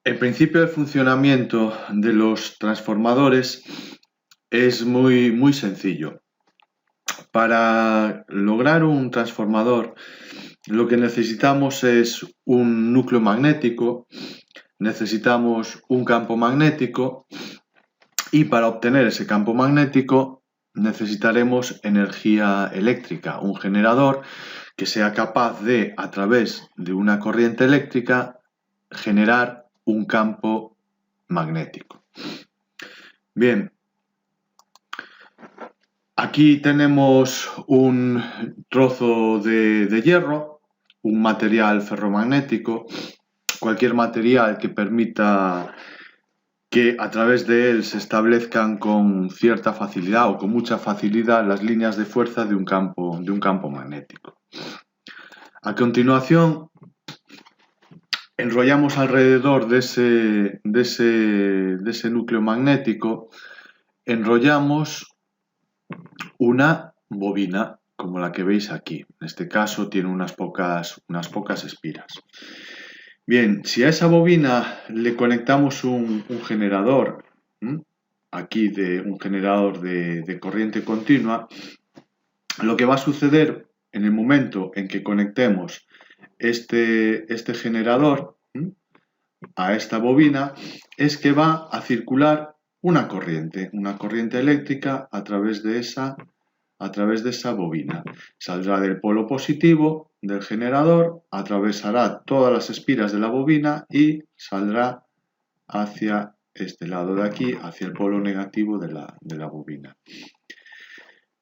El principio de funcionamiento de los transformadores es muy sencillo. Para lograr un transformador, lo que necesitamos es un núcleo magnético, necesitamos un campo magnético y para obtener ese campo magnético necesitaremos energía eléctrica, un generador que sea capaz de, a través de una corriente eléctrica, generar un campo magnético. Bien, aquí tenemos un trozo de hierro, un material ferromagnético, cualquier material que permita que a través de él se establezcan con cierta facilidad o con mucha facilidad las líneas de fuerza de un campo magnético. A continuación, enrollamos alrededor de ese núcleo magnético, enrollamos una bobina, como la que veis aquí. En este caso tiene unas pocas espiras. Bien, si a esa bobina le conectamos un generador, aquí de un generador de corriente continua, lo que va a suceder en el momento en que conectemos este generador a esta bobina es que va a circular una corriente eléctrica a través de esa bobina. Saldrá del polo positivo del generador, atravesará todas las espiras de la bobina y saldrá hacia este lado de aquí, hacia el polo negativo de la bobina.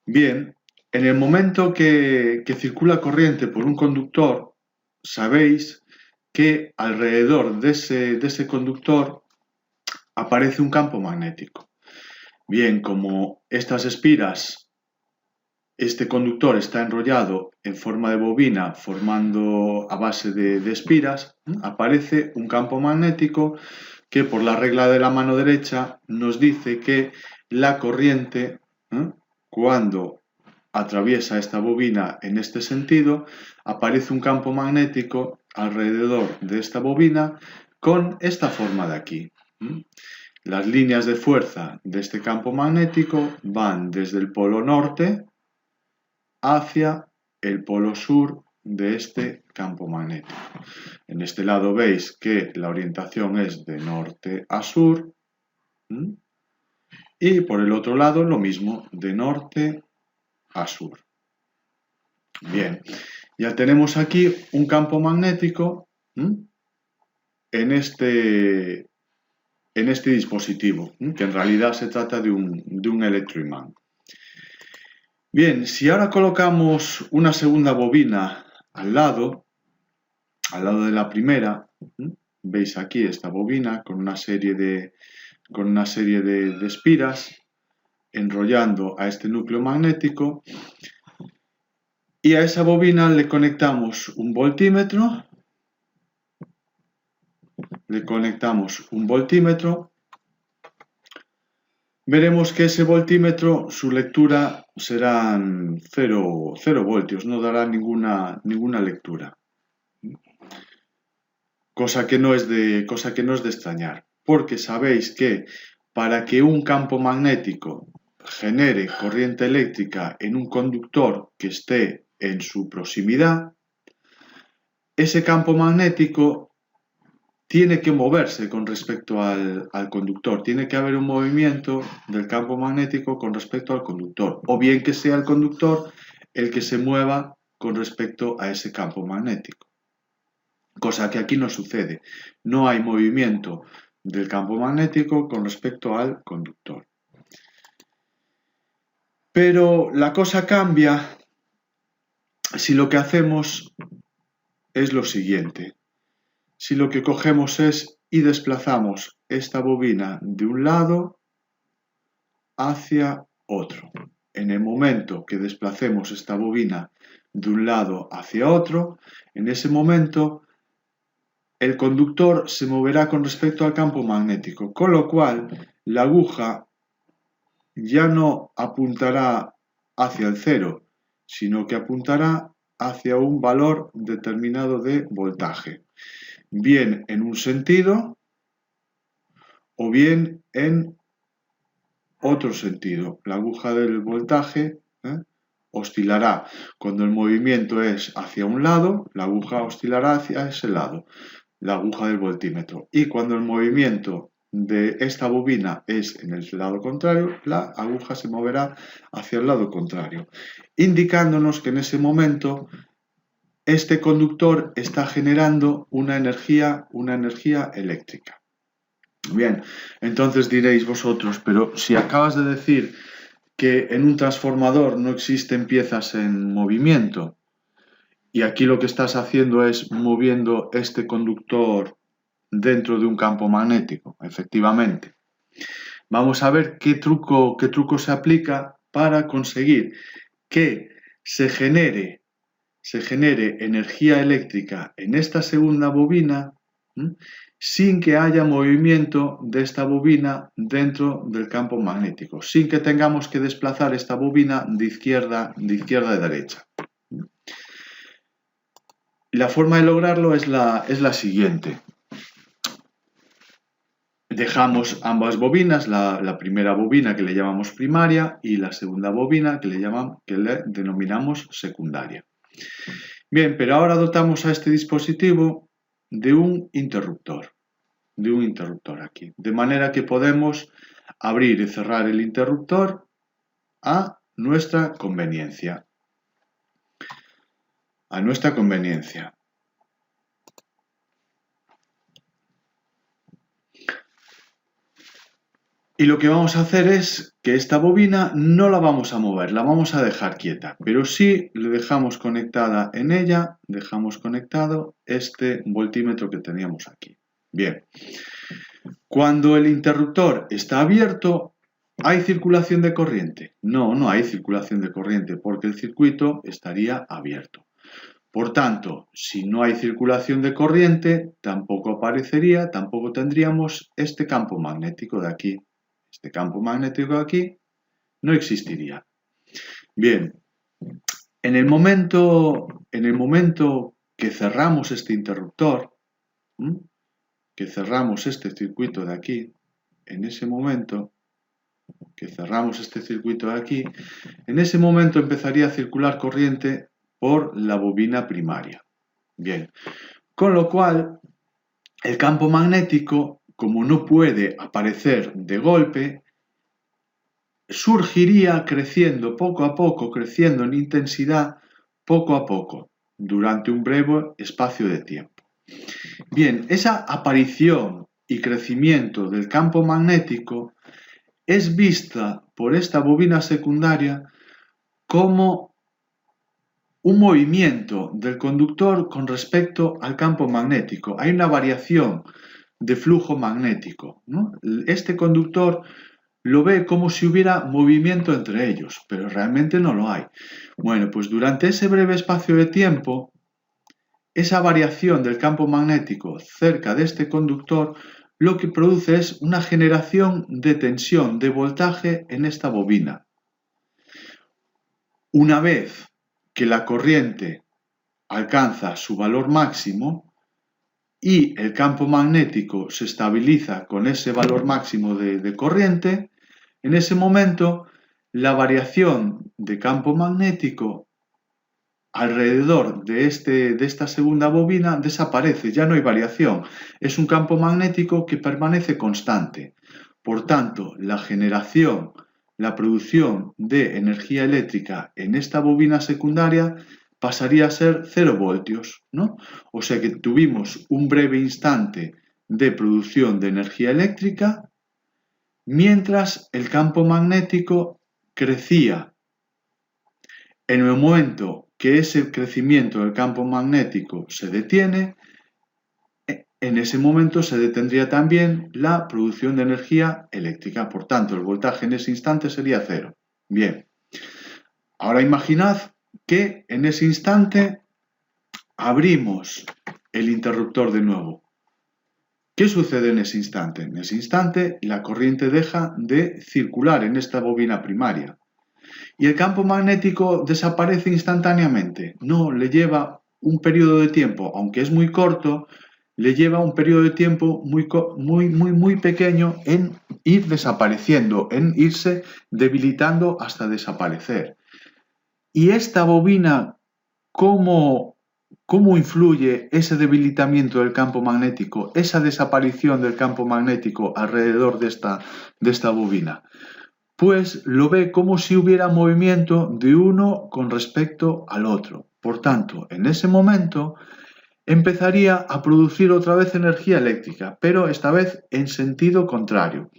Bien, en el momento que circula corriente por un conductor, sabéis que alrededor de ese conductor aparece un campo magnético. Bien, como estas espiras, este conductor está enrollado en forma de bobina, formando a base de espiras, aparece un campo magnético que por la regla de la mano derecha nos dice que la corriente, cuando atraviesa esta bobina en este sentido, aparece un campo magnético alrededor de esta bobina con esta forma de aquí. Las líneas de fuerza de este campo magnético van desde el polo norte hacia el polo sur de este campo magnético. En este lado veis que la orientación es de norte a sur y por el otro lado lo mismo, de norte a sur. Bien, ya tenemos aquí un campo magnético en este dispositivo, que en realidad se trata de un electroimán. Bien, si ahora colocamos una segunda bobina al lado de la primera, veis aquí esta bobina con una serie de espiras enrollando a este núcleo magnético y a esa bobina le conectamos un voltímetro, veremos que ese voltímetro, su lectura serán 0 voltios, no dará ninguna lectura. Cosa que no es de extrañar, porque sabéis que para que un campo magnético genere corriente eléctrica en un conductor que esté en su proximidad, ese campo magnético tiene que moverse con respecto al conductor, tiene que haber un movimiento del campo magnético con respecto al conductor, o bien que sea el conductor el que se mueva con respecto a ese campo magnético. Cosa que aquí no sucede, no hay movimiento del campo magnético con respecto al conductor. Pero la cosa cambia si lo que hacemos es lo siguiente. Si lo que cogemos es y desplazamos esta bobina de un lado hacia otro. En el momento que desplacemos esta bobina de un lado hacia otro, en ese momento el conductor se moverá con respecto al campo magnético, con lo cual la aguja ya no apuntará hacia el cero, sino que apuntará hacia un valor determinado de voltaje. Bien en un sentido o bien en otro sentido. La aguja del voltaje oscilará. Cuando el movimiento es hacia un lado, la aguja oscilará hacia ese lado, la aguja del voltímetro. Y cuando el movimiento de esta bobina es en el lado contrario, la aguja se moverá hacia el lado contrario, indicándonos que en ese momento este conductor está generando una energía eléctrica. Bien, entonces diréis vosotros, pero si acabas de decir que en un transformador no existen piezas en movimiento y aquí lo que estás haciendo es moviendo este conductor dentro de un campo magnético, efectivamente. Vamos a ver qué truco se aplica para conseguir que se genere energía eléctrica en esta segunda bobina sin que haya movimiento de esta bobina dentro del campo magnético, sin que tengamos que desplazar esta bobina de izquierda a derecha. La forma de lograrlo es la siguiente. Dejamos ambas bobinas, la primera bobina que le llamamos primaria y la segunda bobina que le denominamos secundaria. Bien, pero ahora dotamos a este dispositivo de un interruptor aquí, de manera que podemos abrir y cerrar el interruptor a nuestra conveniencia. Y lo que vamos a hacer es que esta bobina no la vamos a mover, la vamos a dejar quieta, pero sí le dejamos conectada en ella, dejamos conectado este voltímetro que teníamos aquí. Bien, cuando el interruptor está abierto, ¿hay circulación de corriente? No, no hay circulación de corriente porque el circuito estaría abierto. Por tanto, si no hay circulación de corriente, tampoco tendríamos este campo magnético de aquí. Este campo magnético de aquí no existiría. Bien, en el momento que cerramos este interruptor, que cerramos este circuito de aquí, en ese momento empezaría a circular corriente por la bobina primaria. Bien, con lo cual el campo magnético, como no puede aparecer de golpe, surgiría creciendo poco a poco, creciendo en intensidad poco a poco, durante un breve espacio de tiempo. Bien, esa aparición y crecimiento del campo magnético es vista por esta bobina secundaria como un movimiento del conductor con respecto al campo magnético. Hay una variación de flujo magnético, ¿no? Este conductor lo ve como si hubiera movimiento entre ellos, pero realmente no lo hay. Bueno, pues durante ese breve espacio de tiempo, esa variación del campo magnético cerca de este conductor lo que produce es una generación de tensión, de voltaje en esta bobina. Una vez que la corriente alcanza su valor máximo y el campo magnético se estabiliza con ese valor máximo de corriente, en ese momento la variación de campo magnético alrededor de esta segunda bobina desaparece, ya no hay variación, es un campo magnético que permanece constante. Por tanto, la producción de energía eléctrica en esta bobina secundaria pasaría a ser 0 voltios, ¿no? O sea que tuvimos un breve instante de producción de energía eléctrica mientras el campo magnético crecía. En el momento que ese crecimiento del campo magnético se detiene, en ese momento se detendría también la producción de energía eléctrica. Por tanto, el voltaje en ese instante sería 0. Bien, ahora imaginad que en ese instante abrimos el interruptor de nuevo. ¿Qué sucede en ese instante? En ese instante la corriente deja de circular en esta bobina primaria. ¿Y el campo magnético desaparece instantáneamente? No, le lleva un periodo de tiempo, aunque es muy corto, le lleva un periodo de tiempo muy pequeño en ir desapareciendo, en irse debilitando hasta desaparecer. Y esta bobina, ¿cómo influye ese debilitamiento del campo magnético, esa desaparición del campo magnético alrededor de esta bobina? Pues lo ve como si hubiera movimiento de uno con respecto al otro. Por tanto, en ese momento empezaría a producir otra vez energía eléctrica, pero esta vez en sentido contrario.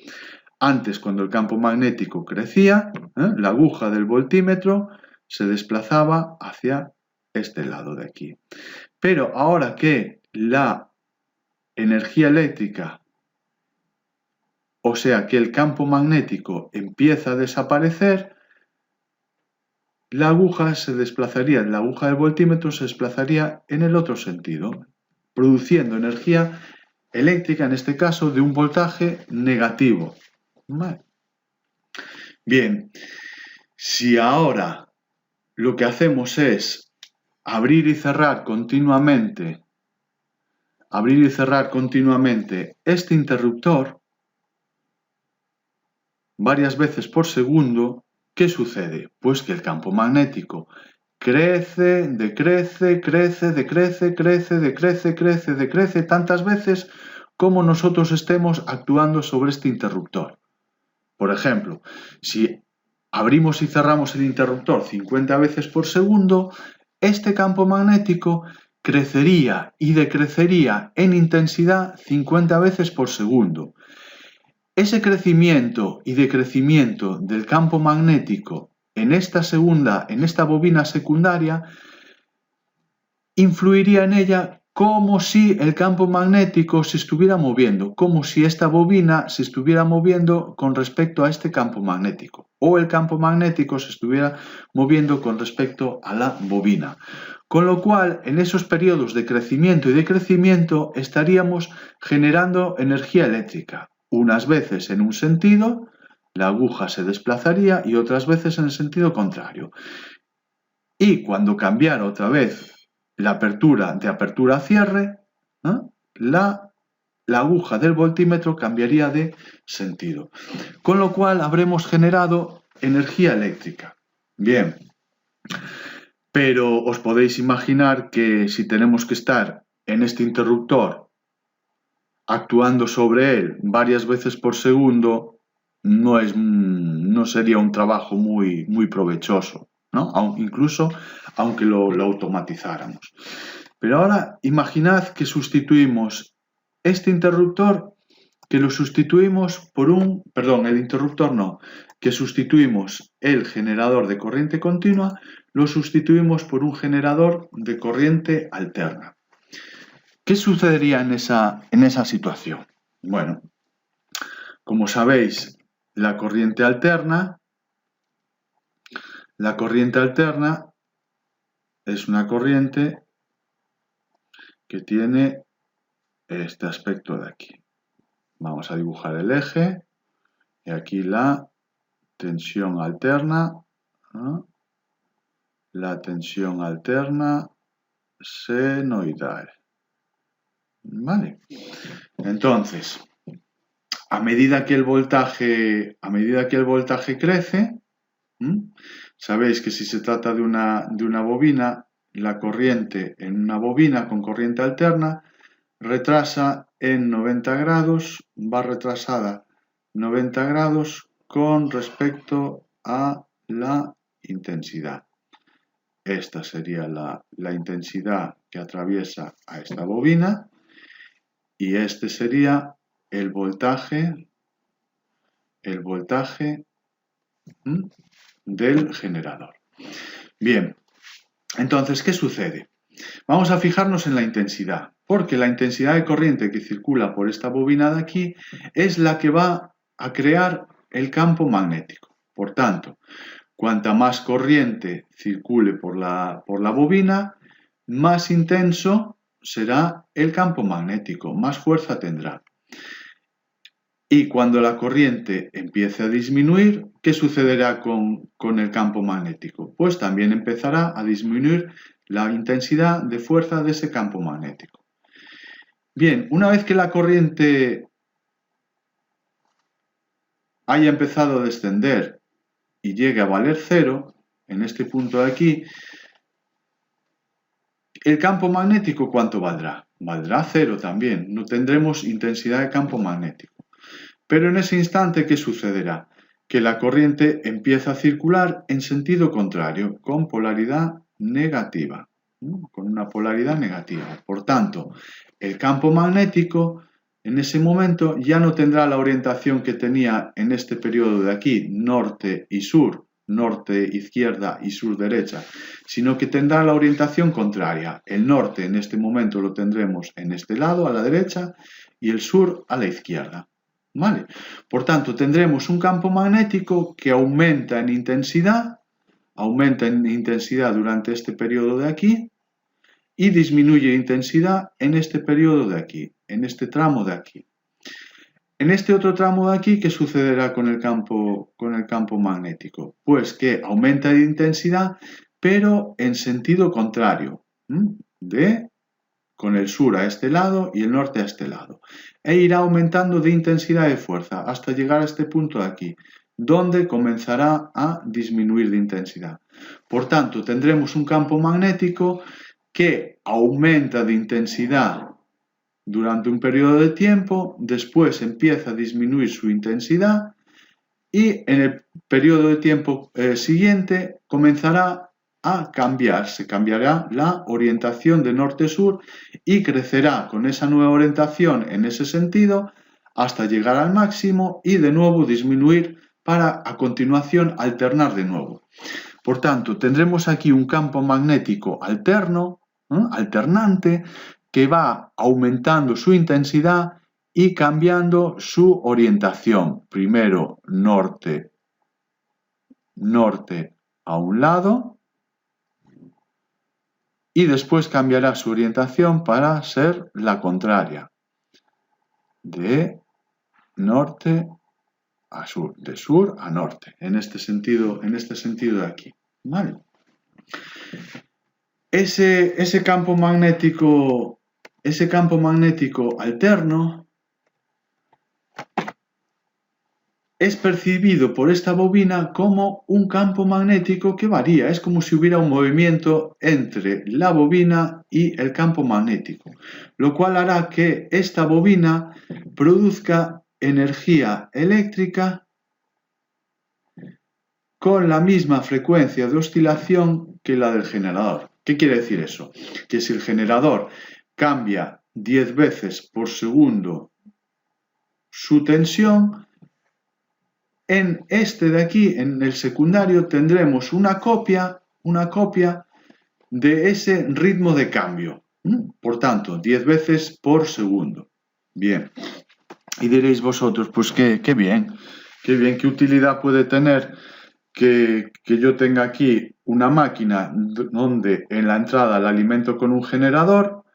Antes, cuando el campo magnético crecía, la aguja del voltímetro se desplazaba hacia este lado de aquí. Pero ahora que la energía eléctrica, o sea que el campo magnético empieza a desaparecer, la aguja del voltímetro se desplazaría en el otro sentido, produciendo energía eléctrica, en este caso de un voltaje negativo. ¿Vale? Bien, si ahora lo que hacemos es abrir y cerrar continuamente este interruptor varias veces por segundo, ¿qué sucede? Pues que el campo magnético crece, decrece tantas veces como nosotros estemos actuando sobre este interruptor. Por ejemplo, si abrimos y cerramos el interruptor 50 veces por segundo, este campo magnético crecería y decrecería en intensidad 50 veces por segundo. Ese crecimiento y decrecimiento del campo magnético en esta bobina secundaria, influiría en ella como si el campo magnético se estuviera moviendo, como si esta bobina se estuviera moviendo con respecto a este campo magnético, o el campo magnético se estuviera moviendo con respecto a la bobina. Con lo cual, en esos periodos de crecimiento y decrecimiento estaríamos generando energía eléctrica. Unas veces en un sentido, la aguja se desplazaría, y otras veces en el sentido contrario. Y cuando cambiara otra vez la apertura de apertura a cierre, la aguja del voltímetro cambiaría de sentido. Con lo cual habremos generado energía eléctrica. Bien, pero os podéis imaginar que si tenemos que estar en este interruptor actuando sobre él varias veces por segundo, no sería un trabajo muy provechoso, ¿no? Incluso aunque lo automatizáramos. Pero ahora imaginad que sustituimos este interruptor, que sustituimos el generador de corriente continua, lo sustituimos por un generador de corriente alterna. ¿Qué sucedería en esa situación? Bueno, como sabéis, la corriente alterna es una corriente que tiene este aspecto de aquí. Vamos a dibujar el eje y aquí la tensión alterna, senoidal. ¿Vale? Entonces, a medida que el voltaje crece, sabéis que si se trata de una bobina, la corriente en una bobina con corriente alterna retrasa en 90 grados, va retrasada 90 grados con respecto a la intensidad. Esta sería la intensidad que atraviesa a esta bobina, y este sería el voltaje del generador. Bien, entonces, ¿qué sucede? Vamos a fijarnos en la intensidad, porque la intensidad de corriente que circula por esta bobina de aquí es la que va a crear el campo magnético. Por tanto, cuanta más corriente circule por la bobina, más intenso será el campo magnético, más fuerza tendrá. Y cuando la corriente empiece a disminuir, ¿qué sucederá con el campo magnético? Pues también empezará a disminuir la intensidad de fuerza de ese campo magnético. Bien, una vez que la corriente haya empezado a descender y llegue a valer 0, en este punto de aquí, el campo magnético, ¿cuánto valdrá? Valdrá 0 también, no tendremos intensidad de campo magnético. Pero en ese instante, ¿qué sucederá? Que la corriente empieza a circular en sentido contrario, con polaridad negativa, ¿no? Con una polaridad negativa. Por tanto, el campo magnético en ese momento ya no tendrá la orientación que tenía en este periodo de aquí, norte y sur, norte izquierda y sur derecha, sino que tendrá la orientación contraria. El norte en este momento lo tendremos en este lado, a la derecha, y el sur a la izquierda. ¿Vale? Por tanto, tendremos un campo magnético que aumenta en intensidad durante este periodo de aquí y disminuye de intensidad en este periodo de aquí, en este tramo de aquí. En este otro tramo de aquí, ¿qué sucederá con el campo magnético? Pues que aumenta de intensidad, pero en sentido contrario, con el sur a este lado y el norte a este lado, e irá aumentando de intensidad de fuerza hasta llegar a este punto de aquí, donde comenzará a disminuir de intensidad. Por tanto, tendremos un campo magnético que aumenta de intensidad durante un periodo de tiempo, después empieza a disminuir su intensidad y en el periodo de tiempo siguiente comenzará a cambiar, se cambiará la orientación de norte-sur y crecerá con esa nueva orientación en ese sentido hasta llegar al máximo y de nuevo disminuir para a continuación alternar de nuevo. Por tanto, tendremos aquí un campo magnético alterno, alternante, que va aumentando su intensidad y cambiando su orientación. Primero norte, norte a un lado y después cambiará su orientación para ser la contraria, de norte a sur, de sur a norte, en este sentido de aquí. ¿Vale? Ese campo magnético alterno es percibido por esta bobina como un campo magnético que varía. Es como si hubiera un movimiento entre la bobina y el campo magnético, lo cual hará que esta bobina produzca energía eléctrica con la misma frecuencia de oscilación que la del generador. ¿Qué quiere decir eso? Que si el generador cambia 10 veces por segundo su tensión, en este de aquí, en el secundario, tendremos una copia de ese ritmo de cambio. Por tanto, 10 veces por segundo. Bien. Y diréis vosotros, pues qué bien, qué utilidad puede tener que yo tenga aquí una máquina donde en la entrada la alimento con un generador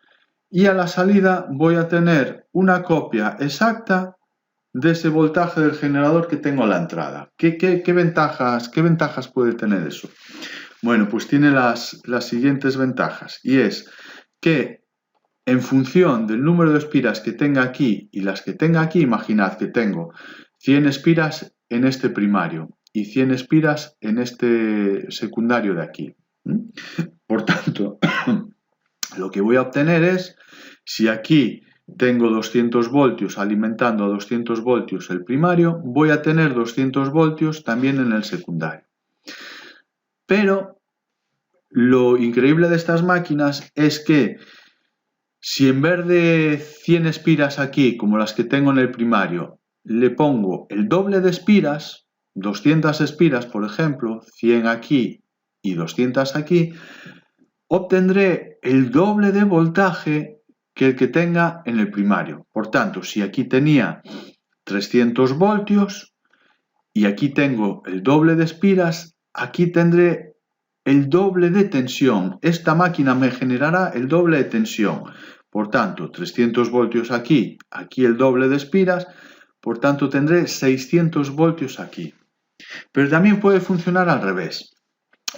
y a la salida voy a tener una copia exacta de ese voltaje del generador que tengo a la entrada. ¿Qué ventajas puede tener eso? Bueno, pues tiene las siguientes ventajas y es que en función del número de espiras que tenga aquí y las que tenga aquí, imaginad que tengo 100 espiras en este primario y 100 espiras en este secundario de aquí. Por tanto, lo que voy a obtener es, si aquí tengo 200 voltios alimentando a 200 voltios el primario, voy a tener 200 voltios también en el secundario. Pero lo increíble de estas máquinas es que si en vez de 100 espiras aquí, como las que tengo en el primario, le pongo el doble de espiras, 200 espiras por ejemplo, 100 aquí y 200 aquí, obtendré el doble de voltaje que el que tenga en el primario. Por tanto, si aquí tenía 300 voltios y aquí tengo el doble de espiras, aquí tendré el doble de tensión. Esta máquina me generará el doble de tensión. Por tanto, 300 voltios aquí, aquí el doble de espiras, por tanto tendré 600 voltios aquí. Pero también puede funcionar al revés.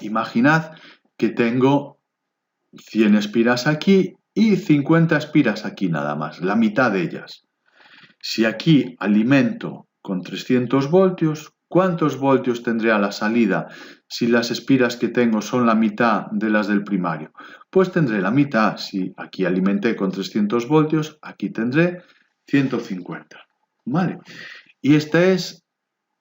Imaginad que tengo 100 espiras aquí y 50 espiras aquí nada más, la mitad de ellas. Si aquí alimento con 300 voltios, ¿cuántos voltios tendré a la salida si las espiras que tengo son la mitad de las del primario? Pues tendré la mitad. Si aquí alimenté con 300 voltios, aquí tendré 150. ¿Vale? Y este es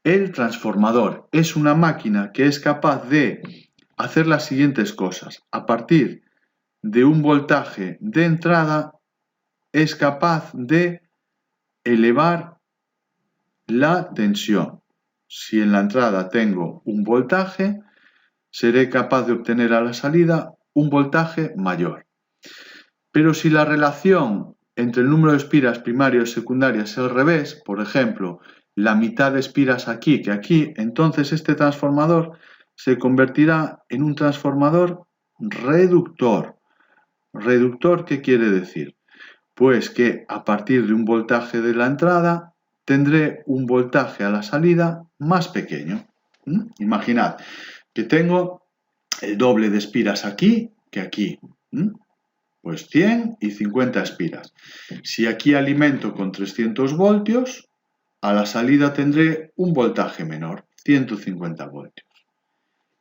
el transformador. Es una máquina que es capaz de hacer las siguientes cosas. A partir de un voltaje de entrada, es capaz de elevar la tensión. Si en la entrada tengo un voltaje, seré capaz de obtener a la salida un voltaje mayor. Pero si la relación entre el número de espiras primarias y secundarias es al revés, por ejemplo, la mitad de espiras aquí que aquí, entonces este transformador se convertirá en un transformador reductor. ¿Reductor qué quiere decir? Pues que a partir de un voltaje de la entrada tendré un voltaje a la salida más pequeño. Imaginad que tengo el doble de espiras aquí que aquí. Pues 100 y 50 espiras. Si aquí alimento con 300 voltios, a la salida tendré un voltaje menor, 150 voltios.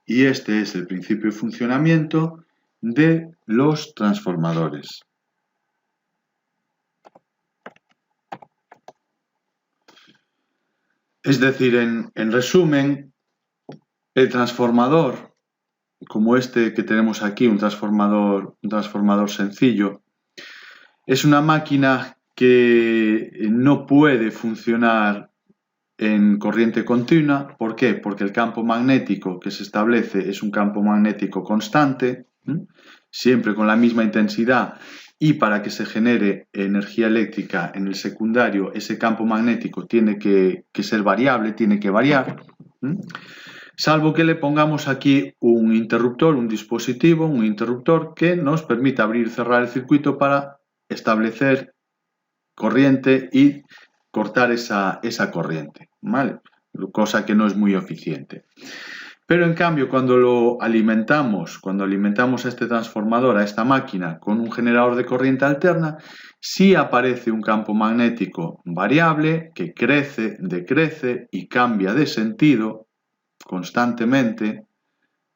Y este es el principio de funcionamiento de los transformadores. Es decir, en resumen, el transformador, como este que tenemos aquí, un transformador sencillo, es una máquina que no puede funcionar en corriente continua. ¿Por qué? Porque el campo magnético que se establece es un campo magnético constante, siempre con la misma intensidad, y para que se genere energía eléctrica en el secundario, ese campo magnético tiene que ser variable, tiene que variar, salvo que le pongamos aquí un interruptor, un dispositivo, un interruptor que nos permita abrir y cerrar el circuito para establecer corriente y cortar esa corriente, ¿vale? Cosa que no es muy eficiente. Pero en cambio, cuando alimentamos a este transformador, a esta máquina, con un generador de corriente alterna, sí aparece un campo magnético variable que crece, decrece y cambia de sentido constantemente,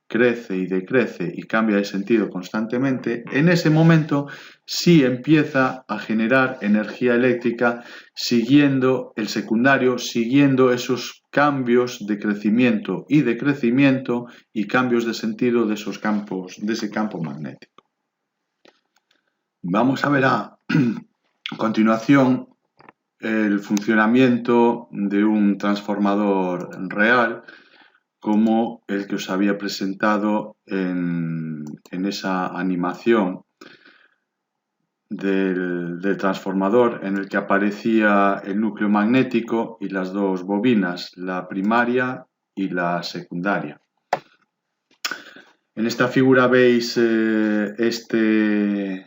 crece y decrece y cambia de sentido constantemente. En ese momento sí empieza a generar energía eléctrica siguiendo el secundario, siguiendo esos cambios de crecimiento y decrecimiento y cambios de sentido de esos campos, de ese campo magnético. Vamos a ver a continuación el funcionamiento de un transformador real, como el que os había presentado en esa animación del transformador, en el que aparecía el núcleo magnético y las dos bobinas, la primaria y la secundaria. En esta figura veis este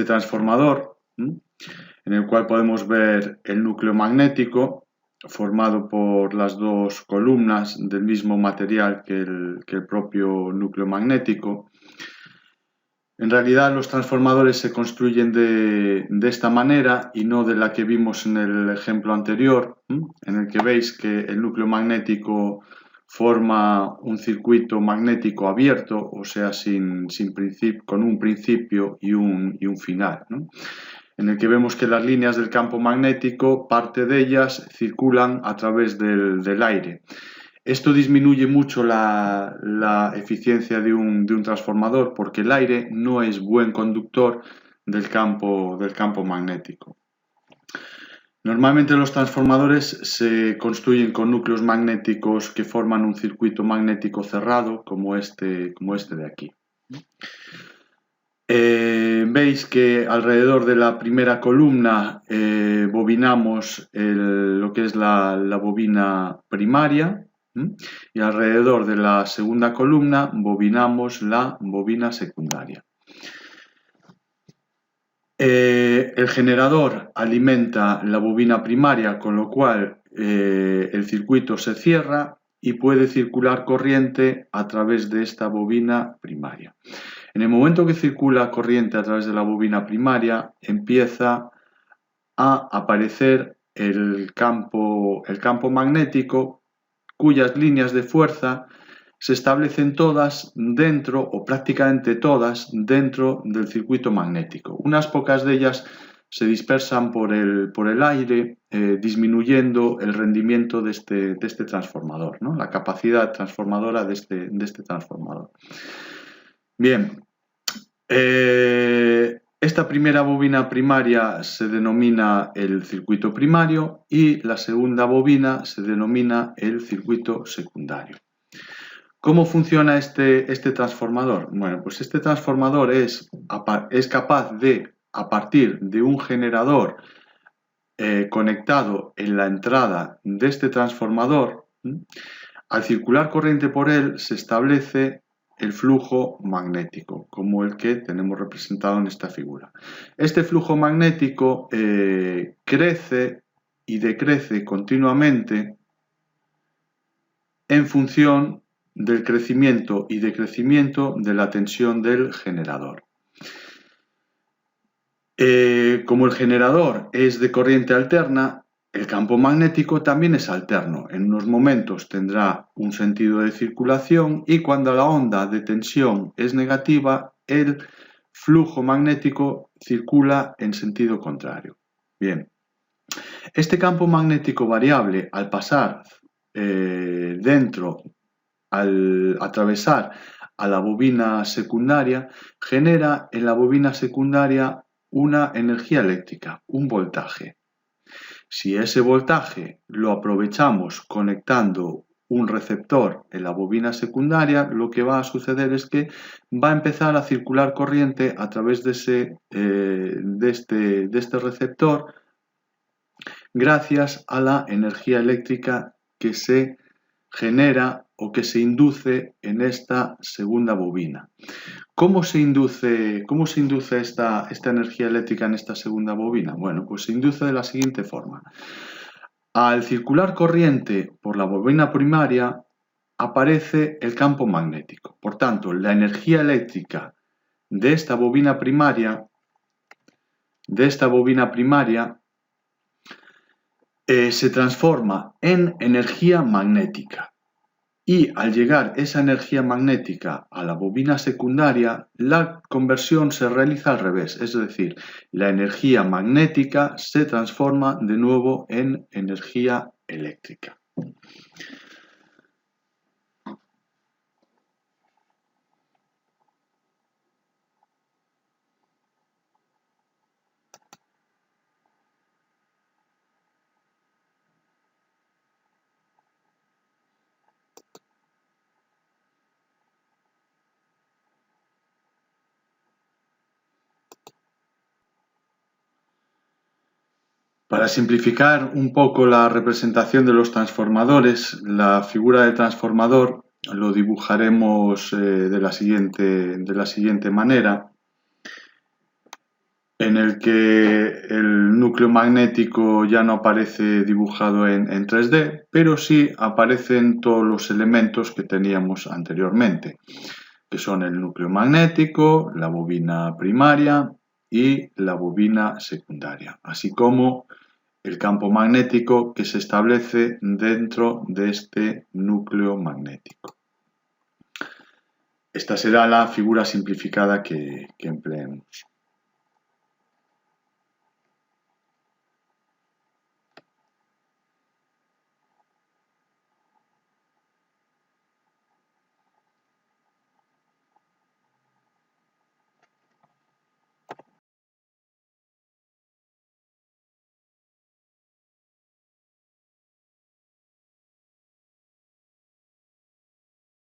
transformador, en el cual podemos ver el núcleo magnético formado por las dos columnas del mismo material que el propio núcleo magnético. En realidad los transformadores se construyen de esta manera y no de la que vimos en el ejemplo anterior, en el que veis que el núcleo magnético forma un circuito magnético abierto, o sea, con un principio y un final, ¿no? En el que vemos que las líneas del campo magnético, parte de ellas circulan a través del aire. Esto disminuye mucho la eficiencia de un transformador porque el aire no es buen conductor del campo magnético. Normalmente los transformadores se construyen con núcleos magnéticos que forman un circuito magnético cerrado, como este de aquí. Veis que alrededor de la primera columna bobinamos lo que es la bobina primaria, y alrededor de la segunda columna bobinamos la bobina secundaria. El generador alimenta la bobina primaria, con lo cual el circuito se cierra y puede circular corriente a través de esta bobina primaria. En el momento que circula corriente a través de la bobina primaria, empieza a aparecer el campo magnético, cuyas líneas de fuerza se establecen todas dentro, o prácticamente todas, dentro del circuito magnético. Unas pocas de ellas se dispersan por el aire, disminuyendo el rendimiento de este transformador, ¿no? La capacidad transformadora de este transformador. Bien, esta primera bobina primaria se denomina el circuito primario y la segunda bobina se denomina el circuito secundario. ¿Cómo funciona este transformador? Bueno, pues este transformador es capaz de, a partir de un generador conectado en la entrada de este transformador, al circular corriente por él se establece el flujo magnético, como el que tenemos representado en esta figura. Este flujo magnético crece y decrece continuamente en función del crecimiento y decrecimiento de la tensión del generador. Como el generador es de corriente alterna, el campo magnético también es alterno. En unos momentos tendrá un sentido de circulación y cuando la onda de tensión es negativa, el flujo magnético circula en sentido contrario. Bien, este campo magnético variable, al pasar al atravesar a la bobina secundaria, genera en la bobina secundaria una energía eléctrica, un voltaje. Si ese voltaje lo aprovechamos conectando un receptor en la bobina secundaria, lo que va a suceder es que va a empezar a circular corriente a través de este receptor gracias a la energía eléctrica que se genera o que se induce en esta segunda bobina. ¿Cómo se induce esta energía eléctrica en esta segunda bobina? Bueno, pues se induce de la siguiente forma. Al circular corriente por la bobina primaria aparece el campo magnético. Por tanto, la energía eléctrica de esta bobina primaria se transforma en energía magnética. Y al llegar esa energía magnética a la bobina secundaria, la conversión se realiza al revés, es decir, la energía magnética se transforma de nuevo en energía eléctrica. Para simplificar un poco la representación de los transformadores, la figura del transformador lo dibujaremos de la siguiente manera, en el que el núcleo magnético ya no aparece dibujado en 3D, pero sí aparecen todos los elementos que teníamos anteriormente, que son el núcleo magnético, la bobina primaria y la bobina secundaria, así como el campo magnético que se establece dentro de este núcleo magnético. Esta será la figura simplificada que empleemos.